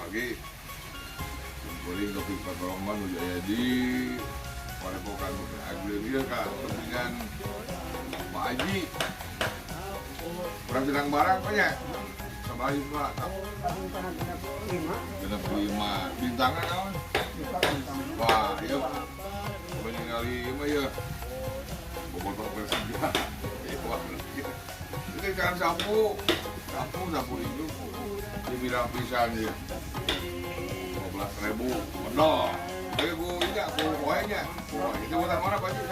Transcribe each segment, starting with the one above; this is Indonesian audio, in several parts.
lagi kuring ke pipa Roman udah di padepokan Aglin dia kak dengan Pak Haji kurang sedang barang banyak sama Haji Pak genep 5 bintangan naon wah iya banyak kali mah ya botol Persija itu jangan sapu itu dibilang pisan ya 15.000 modal tapi gue ini aku koinnya itu buatan mana Pak Haji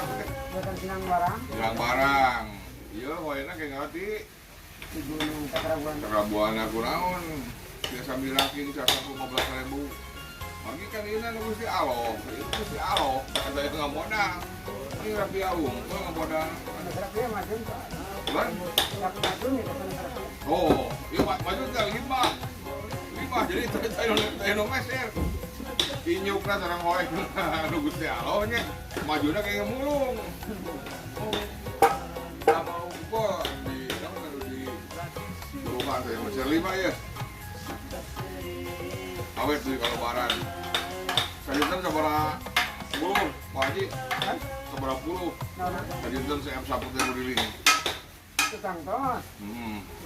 buatan silang barang iya koinnya kayak ngerti di Gunung Kerabuan aku naon dia sambil laki bisa 15.000 bagi kan ini Gusti Allah itu Gusti Allah ada itu nggak modal ini Rapi Aung itu nggak modal kan? Oh iya maju kan 5 jadi itu meser inyukna sareng hoek anu Gusti Allah nya majuna kayak mulung sama umpul di rumah saya meser 5 ya awet sih kalau lebaran sajinten sabaraha puluh Pak Haji sabaraha puluh sajinten saya sapu teh riling tukang tos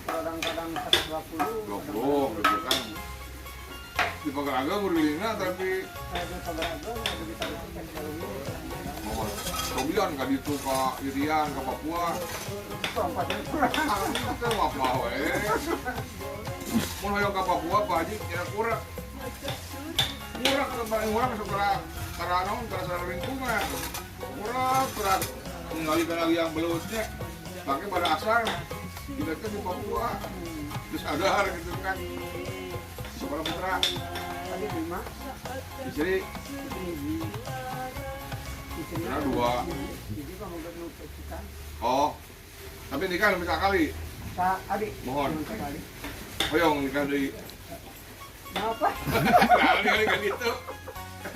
kadang-kadang 120 gitu kan di Pagaraga rilingna tapi Robian ka ditu ka Irian ka Papua itu apa we mun hoyong ka Papua Pak Haji kira kurang sekolah karena karena lingkungan kurang ningali lagi yang belusnya pakai pada asal kita kan di Papua terus ada gitu kan sekolah putra tadi 5 istri nah 2 oh tapi nikah bisa kali adik mohon hoyong nikah dari apa? Nah, nikah gitu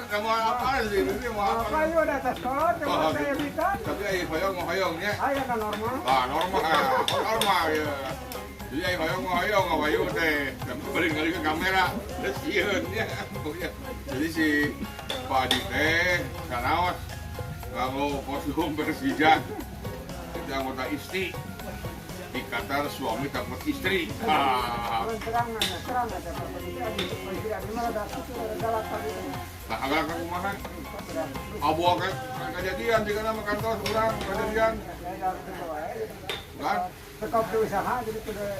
kamu apa sih ini mau apa itu udah tes kolot coba saya berikan tapi hoyong mau hoyongnya ayo kan normal normal ya jadi hoyong apa yuk teh tapi balik kali ke kamera terus iya jadi si Pak Adi teh kanaos kalau kostum Persija itu anggota istri ikatan suami takut istri serang aja nah agak ke kumaha abu kejadian jika nama kantor kurang kejadian kan tetap usaha jadi sudah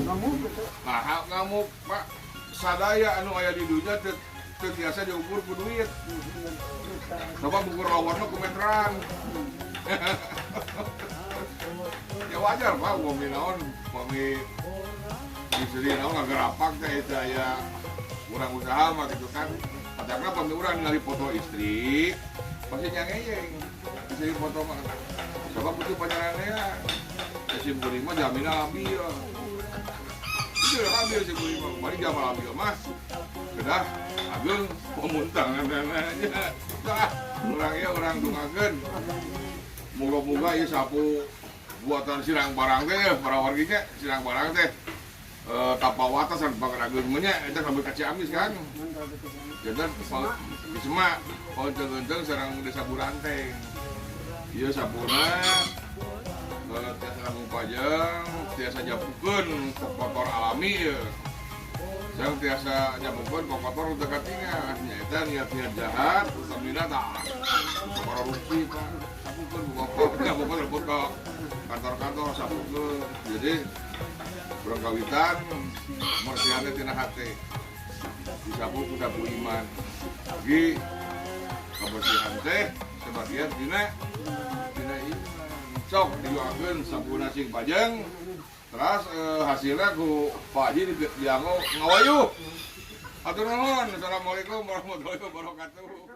ngamuk gitu nah ngamuk Pak sadaya anu aya di dunia biasa diukur ku duit coba bukur lawannya kumeteran ya wajar Pak ngomongin naon ngomongin istri naon nggak gerapak teh itu ya kurang usaha mah gitu kan karena pemikiran dari foto istri pasti nyangeyeng istri foto mah coba putih pacarannya si Burima jaminan ambil itu udah ambil si Burima mari jamal ambil mas kedah ageng memuntang aja orang dungakeun moga-moga ieu sapu buatan sirang barang teh para warginya sirang barang teh tapawata san Pagarageun mah nya eta sampai ka Ciamis kan jadi di Semak onteng-onteng sareng Desa Buranteng ieu sapuna tiasa nanggung pajang tiasa nyapukeun kotor alami ya yang tiasa nyapukeun kotor untuk katingan nyaeta niat-niat jahat utamina tah para rugi Pak sapukeun nyapukeun repot ke kantor-kantor sapukeun jadi berkawitan mersiane tina hate disapu kuda bu iman lagi kebersihan teh sebagian dina iman sok dijualkeun sabuna sing pajang terus hasilnya ku Pak Haji dianggo ngawayuh atur nuhun assalamualaikum warahmatullahi wabarakatuh.